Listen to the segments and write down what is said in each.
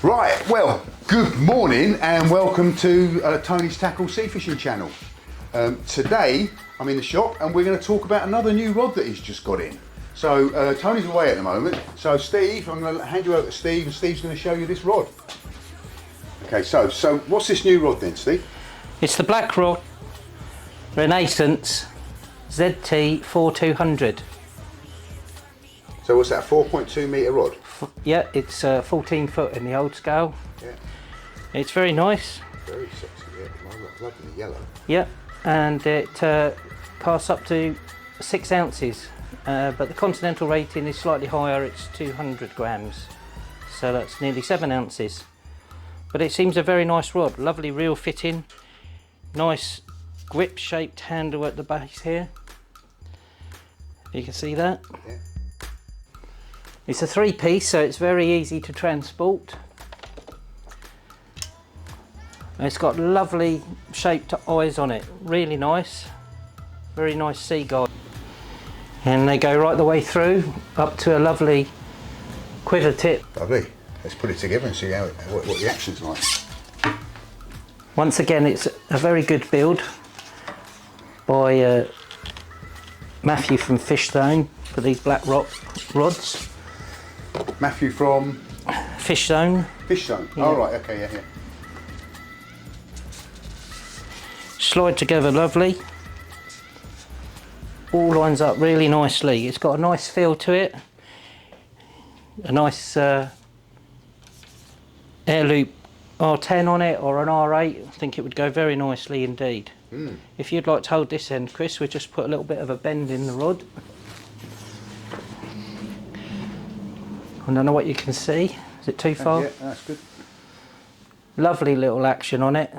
Right, well, good morning and welcome to Tony's Tackle Sea Fishing channel. Today I'm in the shop and we're going to talk about another new rod that he's just got in. So Tony's away at the moment, so Steve, I'm going to hand you over to Steve and Steve's going to show you this rod. Okay, so what's this new rod then, Steve? It's the Black Rock Renaissance ZT4200. So what's that, a 4.2 metre rod? Yeah, it's 14 foot in the old scale. Yeah. It's very nice. Very sexy, yeah. I love the yellow. Yeah, and it casts up to 6 ounces, but the continental rating is slightly higher, it's 200 grams. So that's nearly 7 ounces. But it seems a very nice rod, lovely reel fitting, nice grip shaped handle at the base here. You can see that. Yeah. It's a 3-piece, so it's very easy to transport. And it's got lovely shaped eyes on it, really nice, very nice sea guide. And they go right the way through up to a lovely quiver tip. Lovely. Let's put it together and see what the action's like. Once again, it's a very good build by Matthew from Fish Zone for these Black Rock rods. Matthew from? Fish Zone. Fish Zone. Yeah. Oh right, okay, yeah. Slide together lovely. All lines up really nicely. It's got a nice feel to it. A nice air loop R10 on it or an R8. I think it would go very nicely indeed. If you'd like to hold this end, Chris, we just put a little bit of a bend in the rod. I don't know what you can see. Is it too far? Yeah, that's good. Lovely little action on it.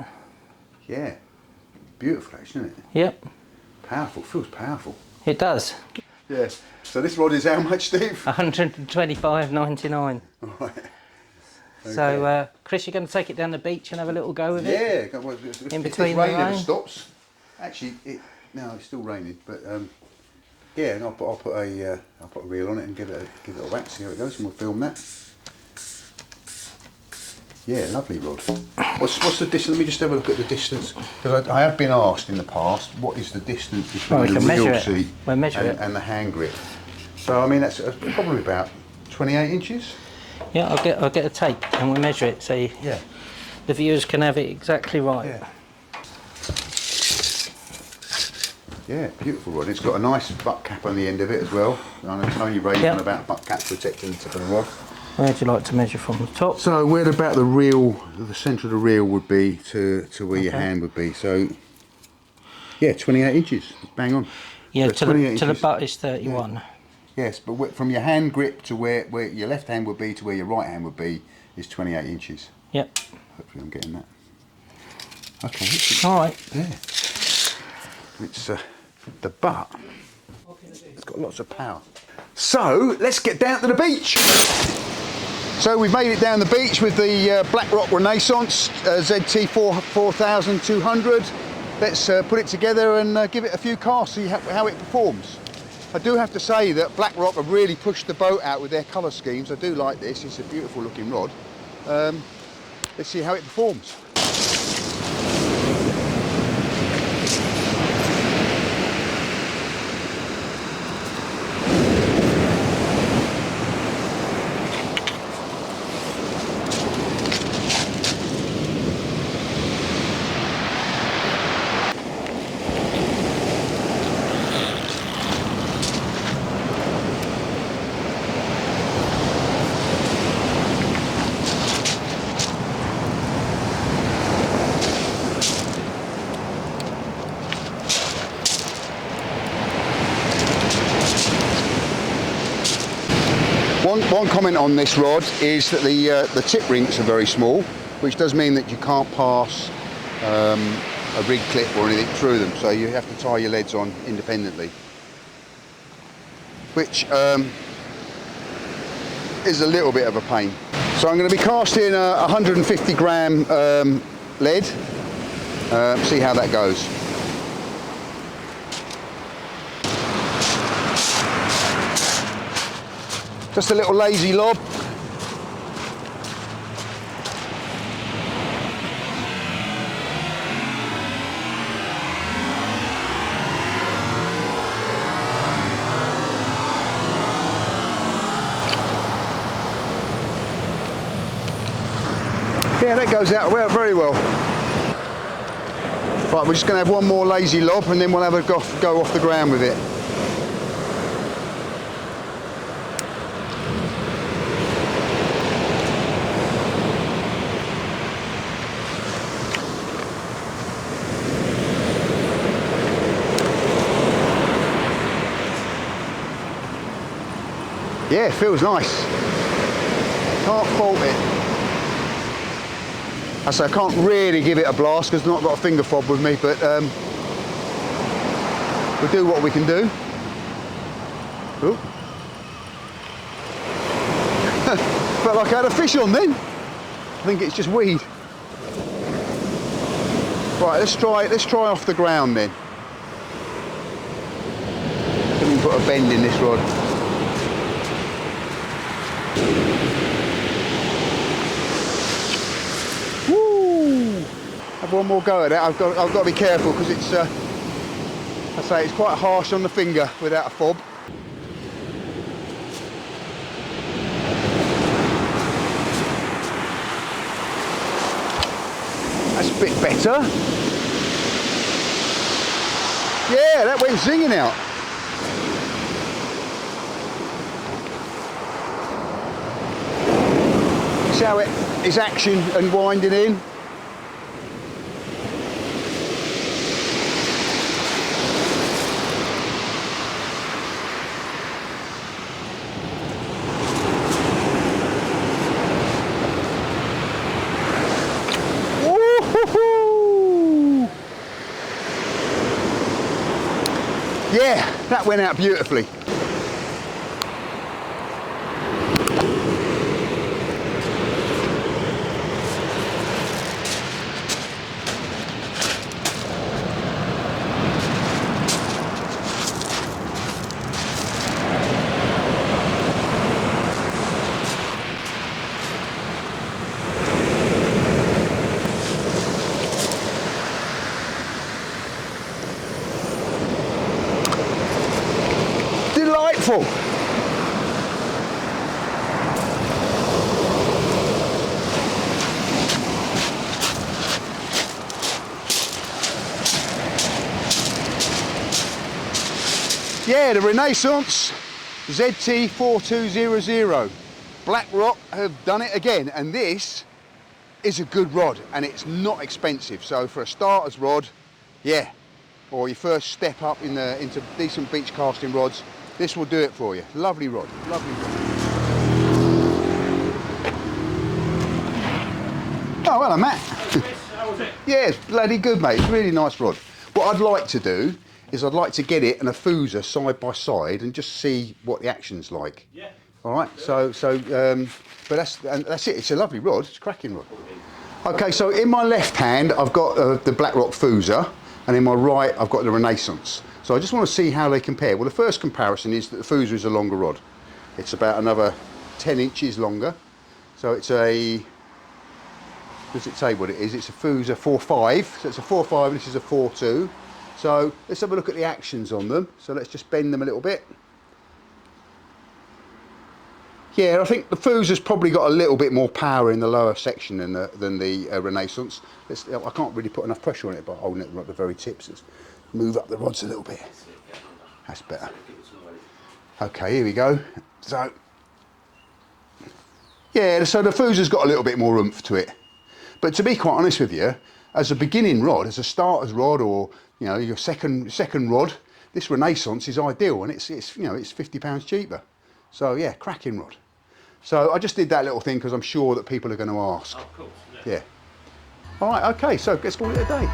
Yeah. Beautiful action, isn't it? Yep. Powerful, feels powerful. It does. Yeah. So this rod is how much, Steve? 125.99. Right. Okay. So, Chris, you're going to take it down the beach and have a little go with it? Yeah. In between if the it's rain rain? and it stops. Actually, no, it's still raining, but yeah. And I'll put a reel on it and give it a whack, see how it goes, and we'll film that. Yeah, lovely rod. What's the distance? Let me just have a look at the distance, because I have been asked in the past what is the distance between the reel seat and the hand grip. So I mean that's probably about 28 inches. Yeah, I'll get a tape and we'll measure it so yeah, the viewers can have it exactly right. Yeah. Yeah, beautiful rod. It's got a nice butt cap on the end of it as well. I know Tony raised on about butt cap protecting the tip of the rod. Where'd you like to measure from the top? So where about the reel, the centre of the reel would be to where your hand would be. So yeah, 28 inches, bang on. Yeah, so to the butt is 31. Yeah. Yes, but from your hand grip to where your left hand would be to where your right hand would be is 28 inches. Yep. Hopefully I'm getting that. Okay. All right. Yeah. It's the butt. It's got lots of power. So let's get down to the beach. So we've made it down the beach with the Black Rock Renaissance ZT4200. Let's put it together and give it a few casts, see how it performs. I do have to say that Black Rock have really pushed the boat out with their colour schemes. I do like this, it's a beautiful looking rod. Let's see how it performs. One comment on this rod is that the tip rinks are very small, which does mean that you can't pass a rig clip or anything through them, so you have to tie your leads on independently, which is a little bit of a pain. So I'm going to be casting a 150 gram lead, see how that goes. Just a little lazy lob. Yeah, that goes out well, very well. Right, we're just going to have one more lazy lob and then we'll have a go off the ground with it. Yeah, it feels nice. Can't fault it. I say I can't really give it a blast because I've not got a finger fob with me, but we'll do what we can do. Ooh. Felt like I had a fish on then. I think it's just weed. Right, let's try off the ground then. Let me put a bend in this rod. Have one more go at it. I've got to be careful because it's, I say, it's quite harsh on the finger without a fob. That's a bit better. Yeah, that went zinging out. See how it is action and winding in. Yeah, that went out beautifully. Delightful. Yeah, the Renaissance ZT4200. Black Rock have done it again, and this is a good rod and it's not expensive. So for a starter's rod, yeah, or your first step up into decent beach casting rods, this will do it for you. Lovely rod, lovely rod. Oh, hello, Matt. How was it? Yeah, it's bloody good, mate. It's a really nice rod. What I'd like to do is I'd like to get it and a Fusa side by side and just see what the action's like. Yeah. All right. But that's it. It's a lovely rod. It's a cracking rod. Okay. So in my left hand, I've got the Black Rock Fusa, and in my right, I've got the Renaissance. So I just want to see how they compare. Well, the first comparison is that the Fusa is a longer rod. It's about another 10 inches longer. So it's a, does it say what it is? It's a Fusa 4.5. So it's a 4.5 and this is a 4.2. So let's have a look at the actions on them. So let's just bend them a little bit. Yeah, I think the Fusa's probably got a little bit more power in the lower section than the Renaissance. I can't really put enough pressure on it by holding it at the very tips. Let's move up the rods a little bit. That's better. Okay, here we go. So, yeah, so the Fusa's got a little bit more oomph to it. But to be quite honest with you, as a beginning rod, as a starter's rod, or you know your second rod, this Renaissance is ideal, and it's you know it's £50 cheaper. So yeah, cracking rod. So I just did that little thing because I'm sure that people are going to ask. Oh, of course. Yeah. All right. Okay. So let's call it a day.